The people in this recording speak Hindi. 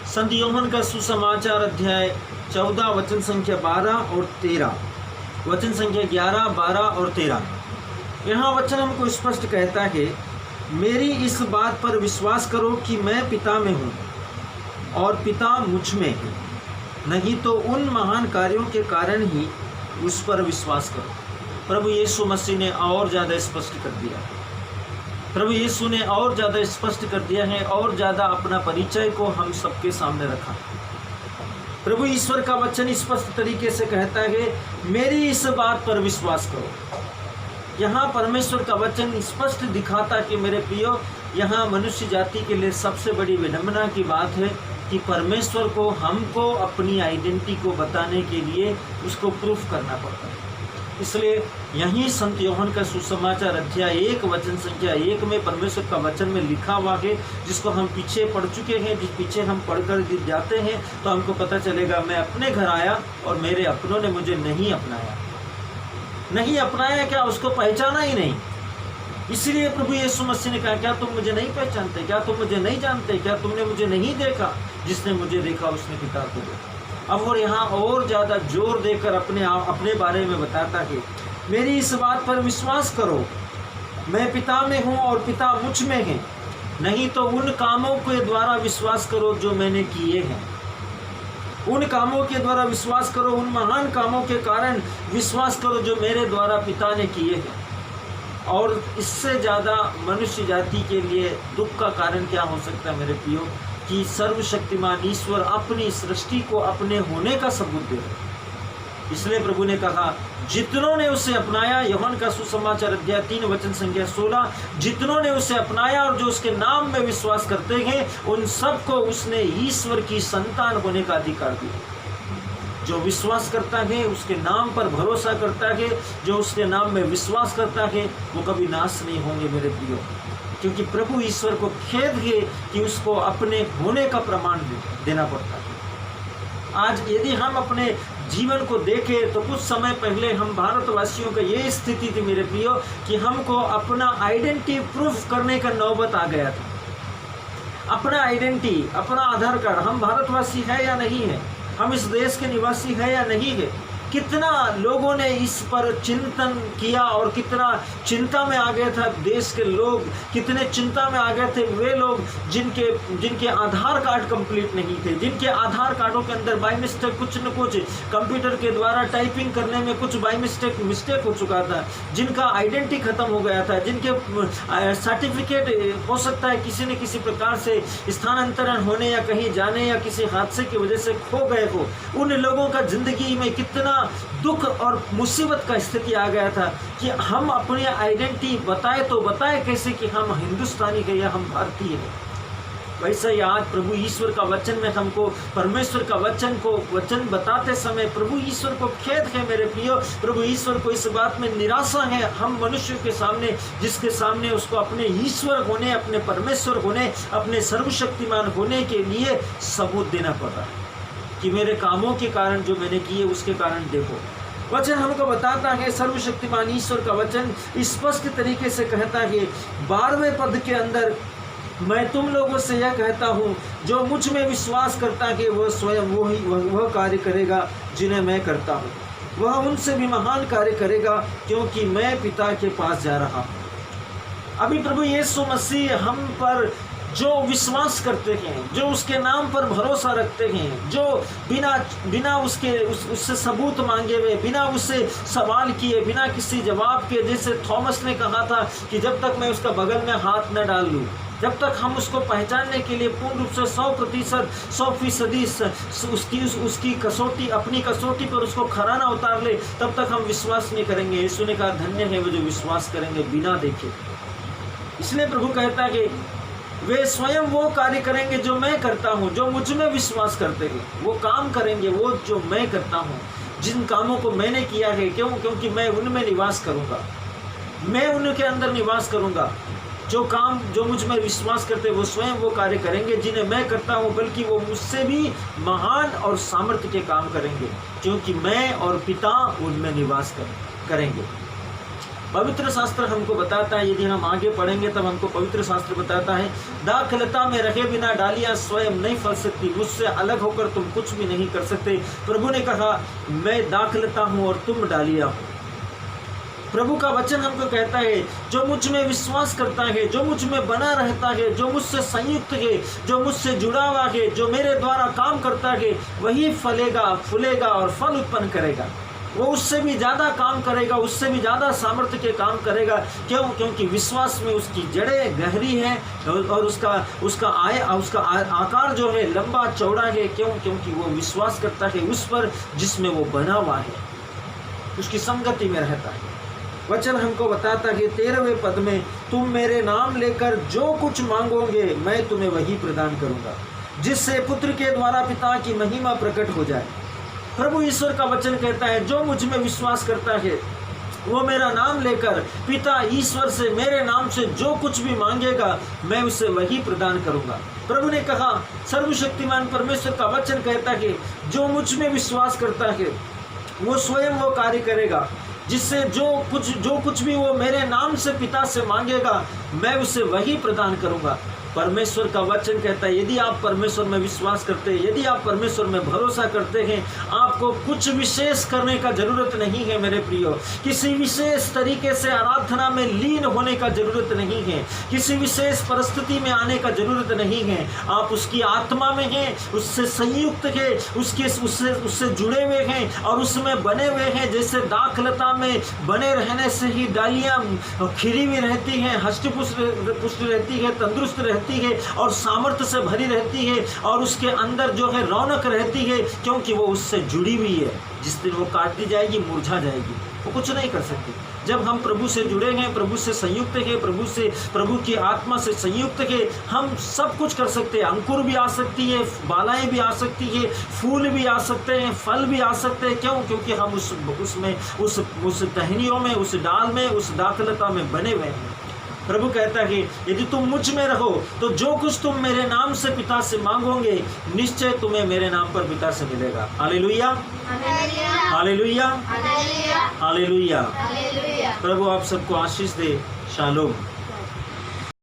संत यूहन्ना का सुसमाचार अध्याय 14 वचन संख्या 12 और 13, वचन संख्या 11, 12 और 13। यहाँ वचन हमको स्पष्ट कहता है, मेरी इस बात पर विश्वास करो कि मैं पिता में हूँ और पिता मुझ में है, नहीं तो उन महान कार्यों के कारण ही उस पर विश्वास करो। प्रभु यीशु मसीह ने और ज़्यादा स्पष्ट कर दिया, प्रभु यीशु ने और ज़्यादा स्पष्ट कर दिया है, और ज़्यादा अपना परिचय को हम सबके सामने रखा। प्रभु ईश्वर का वचन स्पष्ट तरीके से कहता है, मेरी इस बात पर विश्वास करो। यहाँ परमेश्वर का वचन स्पष्ट दिखाता कि मेरे प्रियो, यहाँ मनुष्य जाति के लिए सबसे बड़ी विडंबना की बात है कि परमेश्वर को हमको अपनी आइडेंटिटी को बताने के लिए उसको प्रूफ करना पड़ता है। इसलिए यहीं संत यूहन्ना का सुसमाचार अध्याय 1 वचन संख्या 1 में परमेश्वर का वचन में लिखा हुआ है, जिसको हम पीछे पढ़ चुके हैं, जिस पीछे हम पढ़कर जाते हैं तो हमको पता चलेगा, मैं अपने घर आया और मेरे अपनों ने मुझे नहीं अपनाया। नहीं अपनाया क्या? उसको पहचाना ही नहीं। इसलिए प्रभु यीशु मसीह ने कहा, क्या तुम मुझे नहीं पहचानते? क्या तुम मुझे नहीं जानते? क्या तुमने मुझे नहीं देखा? जिसने मुझे देखा उसने पिता को देखा। अब वो यहाँ और ज़्यादा जोर देकर अपने बारे में बताता है, मेरी इस बात पर विश्वास करो, मैं पिता में हूँ और पिता मुझ में है, नहीं तो उन कामों के द्वारा विश्वास करो जो मैंने किए हैं। उन कामों के द्वारा विश्वास करो, उन महान कामों के कारण विश्वास करो जो मेरे द्वारा पिता ने किए हैं। और इससे ज़्यादा मनुष्य जाति के लिए दुख का कारण क्या हो सकता है मेरे प्रियो, कि सर्वशक्तिमान ईश्वर अपनी सृष्टि को अपने होने का सबूत दे रहे। इसलिए प्रभु ने कहा, जितनों ने उसे अपनाया, यूहन्ना का सुसमाचार अध्याय 3 वचन संख्या 16, जितनों ने उसे अपनाया और जो उसके नाम में विश्वास करते हैं, उन सबको उसने ईश्वर की संतान होने का अधिकार दिया। जो विश्वास करता है, उसके नाम पर भरोसा करता है, जो उसके नाम में विश्वास करता है, वो कभी नाश नहीं होंगे मेरे प्रियो, क्योंकि प्रभु ईश्वर को खेद है कि उसको अपने होने का प्रमाण देना पड़ता है। आज यदि हम अपने जीवन को देखें तो कुछ समय पहले हम भारतवासियों का ये स्थिति थी मेरे प्रियो, कि हमको अपना आइडेंटिटी प्रूफ करने का नौबत आ गया था। अपना आइडेंटिटी, अपना आधार कार्ड, हम भारतवासी है या नहीं है, हम इस देश के निवासी है या नहीं है। कितना लोगों ने इस पर चिंतन किया और कितना चिंता में आ गया था देश के लोग, कितने चिंता में आ गए थे वे लोग जिनके आधार कार्ड कंप्लीट नहीं थे, जिनके आधार कार्डों के अंदर बाय मिस्टेक कुछ न कुछ कंप्यूटर के द्वारा टाइपिंग करने में कुछ बाय मिस्टेक हो चुका था, जिनका आइडेंटिटी खत्म हो गया था, जिनके सर्टिफिकेट हो सकता है किसी न किसी प्रकार से स्थानांतरण होने या कहीं जाने या किसी हादसे की वजह से खो गए हो। उन लोगों का जिंदगी में कितना दुख और मुसीबत का स्थिति आ गया था कि हम अपनी आइडेंटिटी बताए तो बताए कैसे कि हम हिंदुस्तानी है या हम भारतीय हैं। वैसे ही आज प्रभु ईश्वर का वचन में हमको परमेश्वर का वचन बताते समय प्रभु ईश्वर को खेद है मेरे प्रियो, प्रभु ईश्वर को इस बात में निराशा है हम मनुष्य के सामने, जिसके सामने उसको अपने ईश्वर होने, अपने परमेश्वर होने, अपने सर्वशक्तिमान होने के लिए सबूत देना पड़ रहा है कि मेरे कामों के कारण जो मैंने किए उसके कारण देखो। वचन हमको बताता है, सर्वशक्तिमान ईश्वर का वचन स्पष्ट तरीके से कहता है 12वें पद के अंदर, मैं तुम लोगों से यह कहता हूँ, जो मुझ में विश्वास करता है वह स्वयं वह कार्य करेगा जिन्हें मैं करता हूँ, वह उनसे भी महान कार्य करेगा, क्योंकि मैं पिता के पास जा रहा हूँ। अभी प्रभु यीशु मसीह हम पर जो विश्वास करते हैं, जो उसके नाम पर भरोसा रखते हैं, जो बिना उससे सबूत मांगे हुए, बिना उससे सवाल किए, बिना किसी जवाब के, जैसे थॉमस ने कहा था कि जब तक मैं उसका बगल में हाथ न डाल लूँ, जब तक हम उसको पहचानने के लिए पूर्ण रूप से 100% उसकी कसौटी, अपनी कसौटी पर उसको खरा ना उतार ले, तब तक हम विश्वास नहीं करेंगे। यीशु ने कहा, धन्य है वो जो विश्वास करेंगे बिना देखे। इसलिए प्रभु कहता है कि वे स्वयं वो कार्य करेंगे जो मैं करता हूँ, जो मुझ में विश्वास करते हैं वो काम करेंगे, वो जो मैं करता हूँ, जिन कामों को मैंने किया है। क्योंकि मैं उनमें निवास करूँगा, मैं उनके अंदर निवास करूँगा। जो मुझ में विश्वास करते वो स्वयं वो कार्य करेंगे जिन्हें मैं करता हूँ, बल्कि वो मुझसे भी महान और सामर्थ्य के काम करेंगे, क्योंकि मैं और पिता उनमें निवास करेंगे। पवित्र शास्त्र हमको बताता है, यदि हम आगे पढ़ेंगे तब हमको पवित्र शास्त्र बताता है, दाखलता में रखे बिना डालियां स्वयं नहीं फल सकती, मुझसे अलग होकर तुम कुछ भी नहीं कर सकते। प्रभु ने कहा मैं दाखलता हूँ और तुम डालियां हो। प्रभु का वचन हमको कहता है जो मुझ में विश्वास करता है, जो मुझ में बना रहता है, जो मुझसे संयुक्त है, जो मुझसे जुड़ा हुआ है, जो मेरे द्वारा काम करता है, वही फलेगा, फूलेगा और फल उत्पन्न करेगा। वो उससे भी ज़्यादा काम करेगा, उससे भी ज़्यादा सामर्थ्य के काम करेगा। क्यों? क्योंकि विश्वास में उसकी जड़ें गहरी हैं और उसका आकार जो है लंबा चौड़ा है। क्यों? क्योंकि वो विश्वास करता है उस पर जिसमें वो बना हुआ है, उसकी संगति में रहता है। वचन हमको बताता है 13वें पद में, तुम मेरे नाम लेकर जो कुछ मांगोगे मैं तुम्हें वही प्रदान करूंगा, जिससे पुत्र के द्वारा पिता की महिमा प्रकट हो जाए। प्रभु ईश्वर का वचन कहता है जो मुझ में विश्वास करता है वो मेरा नाम लेकर पिता ईश्वर से मेरे नाम से जो कुछ भी मांगेगा मैं उसे वही प्रदान करूंगा। प्रभु ने कहा, सर्वशक्तिमान परमेश्वर का वचन कहता है जो मुझ में विश्वास करता है वो स्वयं वो कार्य करेगा, जिससे जो कुछ भी वो मेरे नाम से पिता से मांगेगा मैं उसे वही प्रदान करूंगा। परमेश्वर का वचन कहता है यदि आप परमेश्वर में विश्वास करते हैं, यदि आप परमेश्वर में भरोसा करते हैं, आपको कुछ विशेष करने का जरूरत नहीं है मेरे प्रियो। किसी विशेष तरीके से आराधना में लीन होने का जरूरत नहीं है, किसी विशेष परिस्थिति में आने का जरूरत नहीं है। आप उसकी आत्मा में हैं, उससे संयुक्त है, उससे जुड़े हुए हैं और उसमें बने हुए हैं। जैसे दाखलता में बने रहने से ही डालियाँ खिली हुई रहती हैं, हष्टपुष्ट रहती है, तंदुरुस्त रहती है और सामर्थ्य से भरी रहती है और उसके अंदर जो है रौनक रहती है, क्योंकि वो उससे जुड़ी हुई है। जिस दिन वो काट दी जाएगी, मुरझा जाएगी, वो कुछ नहीं कर सकती। जब हम प्रभु से जुड़े हैं, प्रभु से संयुक्त हैं, प्रभु की आत्मा से संयुक्त हैं, हम सब कुछ कर सकते हैं। अंकुर भी आ सकती है, बालाएं भी आ सकती है, फूल भी आ सकते हैं, फल भी आ सकते हैं। क्यों? क्योंकि हम उस टहनियों में, उस डाल में, उस दाखलता में बने हुए हैं। प्रभु कहता है यदि तुम मुझ में रहो तो जो कुछ तुम मेरे नाम से पिता से मांगोगे निश्चय तुम्हें मेरे नाम पर पिता से मिलेगा। Hallelujah, hallelujah, hallelujah. प्रभु आप सबको आशीष दे। शालोम।